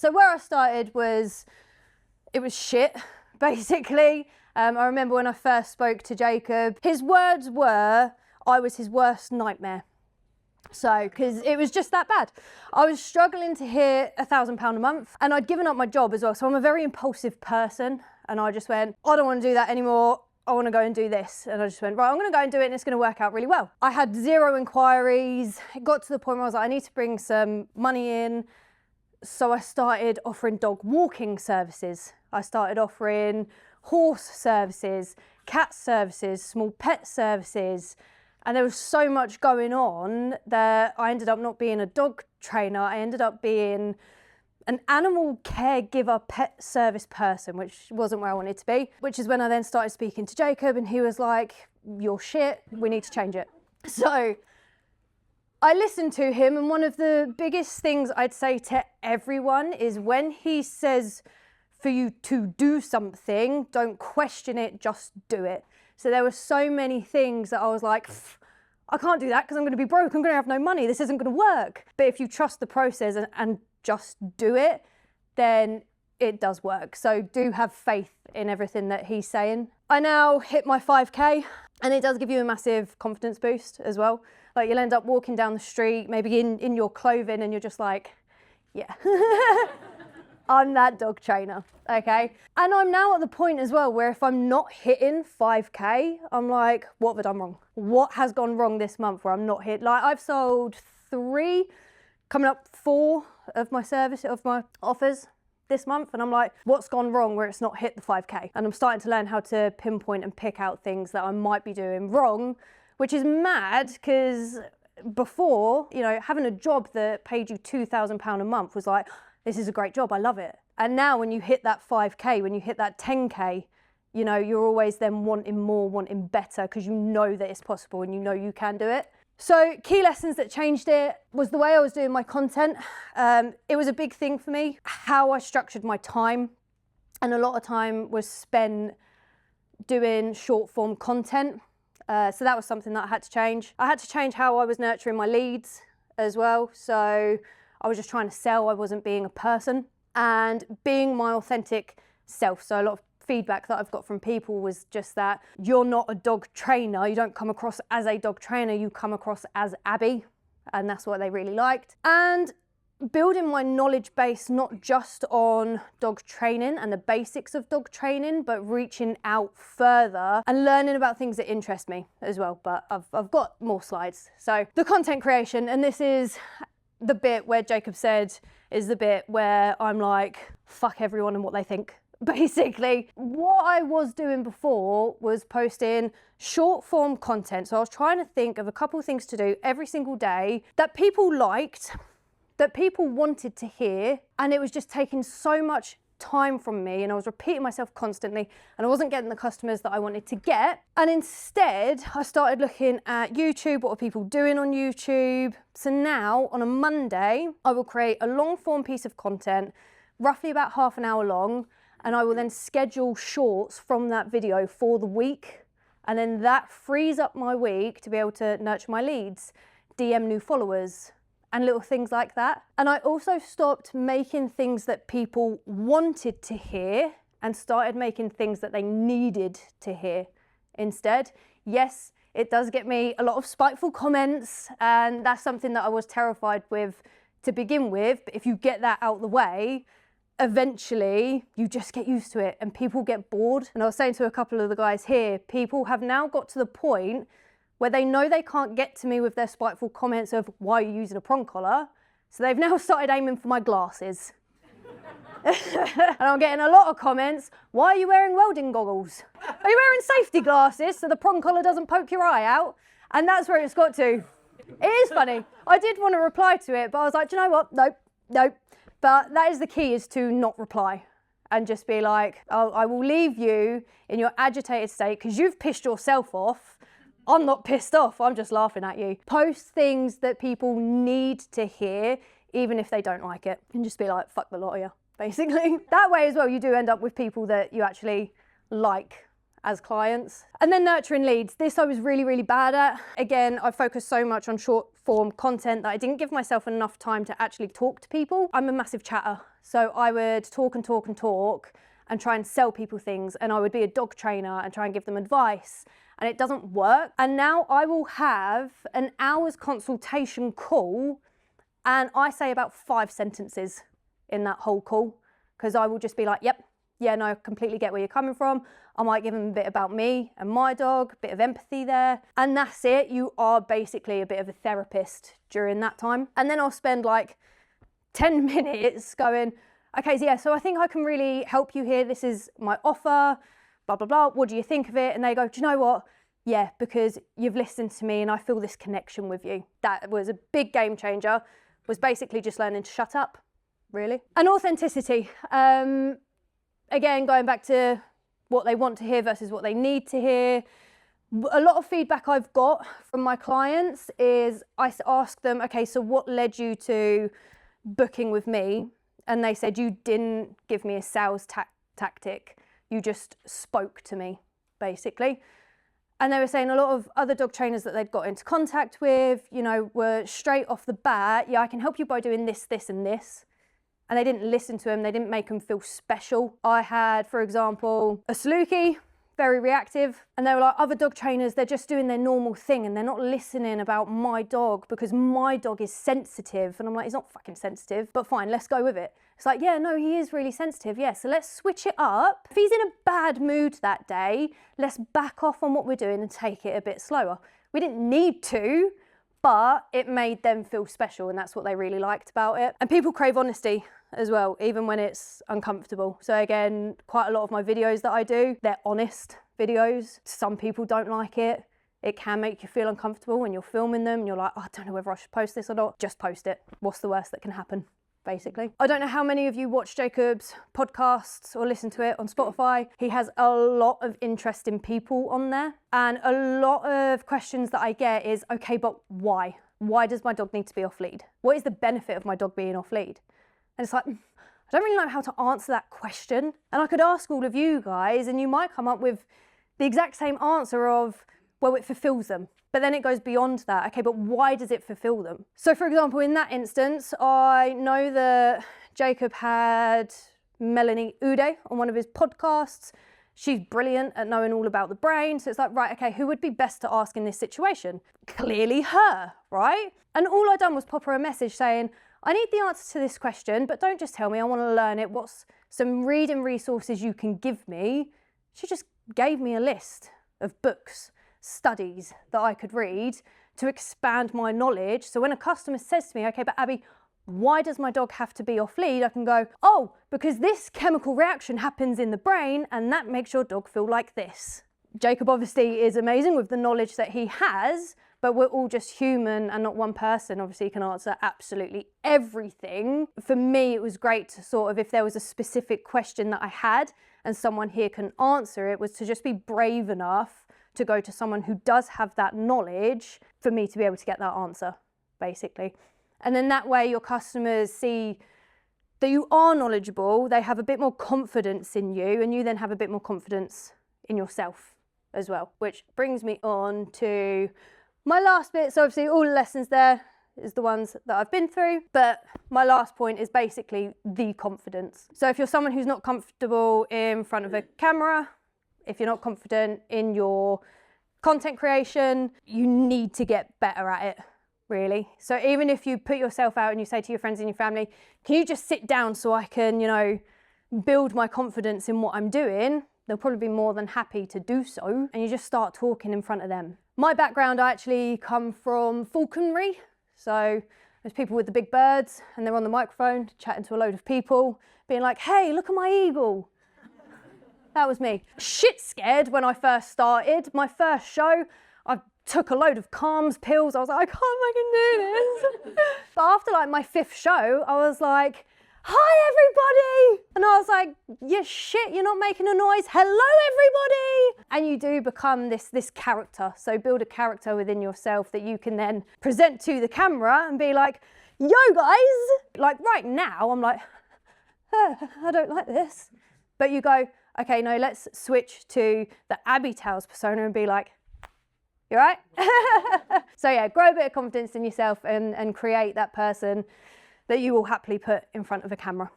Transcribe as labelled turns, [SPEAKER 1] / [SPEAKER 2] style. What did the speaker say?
[SPEAKER 1] So where I started was, it was shit, basically. I remember when I first spoke to Jacob, his words were, I was his worst nightmare. So, because it was just that bad. I was struggling to hit £1,000 a month, and I'd given up my job as well. So I'm a very impulsive person, and I just went, I don't want to do that anymore. I want to go and do this. And I just went, right, I'm going to go and do it, and it's going to work out really well. I had 0 inquiries. It got to the point where I was like, I need to bring some money in. So I started offering dog walking services. I started offering horse services, cat services, small pet services. And there was so much going on that I ended up not being a dog trainer. I ended up being an animal caregiver pet service person, which wasn't where I wanted to be, which is when I then started speaking to Jacob, and he was like, you're shit, we need to change it. So I listened to him, and one of the biggest things I'd say to everyone is when he says for you to do something, don't question it, just do it. So there were so many things that I was like, I can't do that because I'm going to be broke, I'm going to have no money, this isn't going to work. But if you trust the process and just do it, then it does work. So do have faith in everything that he's saying. I now hit my 5K, and it does give you a massive confidence boost as well. Like, you'll end up walking down the street, maybe in your clothing, and you're just like, yeah, I'm that dog trainer, okay? And I'm now at the point as well where if I'm not hitting 5K, I'm like, what have I done wrong? What has gone wrong this month where I'm not hit? Like, I've sold 3, coming up 4 of my offers this month, and I'm like, what's gone wrong where it's not hit the 5K? And I'm starting to learn how to pinpoint and pick out things that I might be doing wrong, which is mad because before, you know, having a job that paid you £2,000 a month was like, this is a great job, I love it. And now when you hit that 5K, when you hit that 10K, you know, you're always then wanting more, wanting better, because you know that it's possible and you know you can do it. So key lessons that changed it was the way I was doing my content. It was a big thing for me, how I structured my time. And a lot of time was spent doing short form content. So that was something that I had to change. I had to change how I was nurturing my leads as well. So I was just trying to sell, I wasn't being a person, and being my authentic self. So a lot of feedback that I've got from people was just that you're not a dog trainer, you don't come across as a dog trainer, you come across as Abbie, and that's what they really liked. And building my knowledge base, not just on dog training and the basics of dog training, but reaching out further and learning about things that interest me as well. But I've got more slides. So the content creation, and this is the bit where Jacob said is the bit where I'm like, fuck everyone and what they think. Basically, what I was doing before was posting short form content. So I was trying to think of a couple of things to do every single day that people liked, that people wanted to hear, and it was just taking so much time from me, and I was repeating myself constantly, and I wasn't getting the customers that I wanted to get. And instead, I started looking at YouTube, what are people doing on YouTube? So now, on a Monday, I will create a long form piece of content, roughly about half an hour long, and I will then schedule shorts from that video for the week. And then that frees up my week to be able to nurture my leads, DM new followers, and little things like that. And I also stopped making things that people wanted to hear and started making things that they needed to hear instead. Yes, it does get me a lot of spiteful comments, and that's something that I was terrified with to begin with. But if you get that out the way, eventually you just get used to it and people get bored. And I was saying to a couple of the guys here, people have now got to the point where they know they can't get to me with their spiteful comments of, why are you using a prong collar? So they've now started aiming for my glasses. And I'm getting a lot of comments, why are you wearing welding goggles? Are you wearing safety glasses so the prong collar doesn't poke your eye out? And that's where it's got to. It is funny. I did want to reply to it, but I was like, do you know what? Nope. But that is the key, is to not reply and just be like, oh, I will leave you in your agitated state because you've pissed yourself off. I'm not pissed off, I'm just laughing at you. Post things that people need to hear, even if they don't like it, and just be like, fuck the lot of you, basically. That way as well, you do end up with people that you actually like as clients. And then nurturing leads. This I was really, really bad at. Again, I focused so much on short form content that I didn't give myself enough time to actually talk to people. I'm a massive chatter. So I would talk and talk and talk and try and sell people things. And I would be a dog trainer and try and give them advice. And it doesn't work. And now I will have an hour's consultation call and I say about 5 sentences in that whole call, because I will just be like, yep, yeah, no, I completely get where you're coming from. I might give them a bit about me and my dog, a bit of empathy there. And that's it. You are basically a bit of a therapist during that time. And then I'll spend like 10 minutes going, okay, so yeah, so I think I can really help you here. This is my offer, blah, blah, blah. What do you think of it? And they go, do you know what? Yeah, because you've listened to me and I feel this connection with you. That was a big game changer, was basically just learning to shut up, really. And authenticity. Again, going back to what they want to hear versus what they need to hear. A lot of feedback I've got from my clients is I ask them, okay, so what led you to booking with me? And they said, you didn't give me a sales tactic. You just spoke to me, basically. And they were saying a lot of other dog trainers that they'd got into contact with, you know, were straight off the bat, yeah, I can help you by doing this, this, and this. And they didn't listen to him, they didn't make him feel special. I had, for example, a Saluki, very reactive, and they were like, other dog trainers, they're just doing their normal thing and they're not listening about my dog because my dog is sensitive. And I'm like, he's not fucking sensitive, but fine, let's go with it. It's like, yeah, no, he is really sensitive, yeah, so let's switch it up. If he's in a bad mood that day, let's back off on what we're doing and take it a bit slower. We didn't need to, but it made them feel special, and that's what they really liked about it. And people crave honesty as well, even when it's uncomfortable. So again, quite a lot of my videos that I do, they're honest videos. Some people don't like it. It can make you feel uncomfortable when you're filming them and you're like, oh, I don't know whether I should post this or not. Just post it. What's the worst that can happen, basically? I don't know how many of you watch Jacob's podcasts or listen to it on Spotify. He has a lot of interesting people on there. And a lot of questions that I get is, okay, but why? Why does my dog need to be off lead? What is the benefit of my dog being off lead? And it's like, I don't really know how to answer that question. And I could ask all of you guys and you might come up with the exact same answer of, well, it fulfills them. But then it goes beyond that. Okay, but why does it fulfill them? So for example, in that instance, I know that Jacob had Melanie Ude on one of his podcasts. She's brilliant at knowing all about the brain. So it's like, right, okay, who would be best to ask in this situation? Clearly her, right? And all I done was pop her a message saying, I need the answer to this question, but don't just tell me, I want to learn it. What's some reading resources you can give me? She just gave me a list of books, studies that I could read to expand my knowledge. So when a customer says to me, okay, but Abby, why does my dog have to be off lead? I can go, oh, because this chemical reaction happens in the brain and that makes your dog feel like this. Jacob obviously is amazing with the knowledge that he has, but we're all just human and not one person. Obviously he can answer absolutely everything. For me, it was great to sort of, if there was a specific question that I had and someone here can answer it, was to just be brave enough to go to someone who does have that knowledge for me to be able to get that answer, basically. And then that way your customers see that you are knowledgeable, they have a bit more confidence in you, and you then have a bit more confidence in yourself as well. Which brings me on to my last bit. So obviously all the lessons there is the ones that I've been through, but my last point is basically the confidence. So if you're someone who's not comfortable in front of a camera, if you're not confident in your content creation, you need to get better at it, really. So even if you put yourself out and you say to your friends and your family, can you just sit down so I can, you know, build my confidence in what I'm doing, they'll probably be more than happy to do so. And you just start talking in front of them. My background, I actually come from falconry. So there's people with the big birds and they're on the microphone chatting to a load of people, being like, hey, look at my eagle. That was me. Shit scared when I first started. My first show, I took a load of calms pills. I was like, I can't fucking do this. But after like my 5th show, I was like, hi everybody. And I was like, you shit, you're not making a noise. Hello everybody. And you do become this character. So build a character within yourself that you can then present to the camera and be like, yo guys. Like right now, I'm like, I don't like this. But you go, okay, no, let's switch to the Abbietails persona and be like, you all right? So yeah, grow a bit of confidence in yourself and create that person that you will happily put in front of a camera.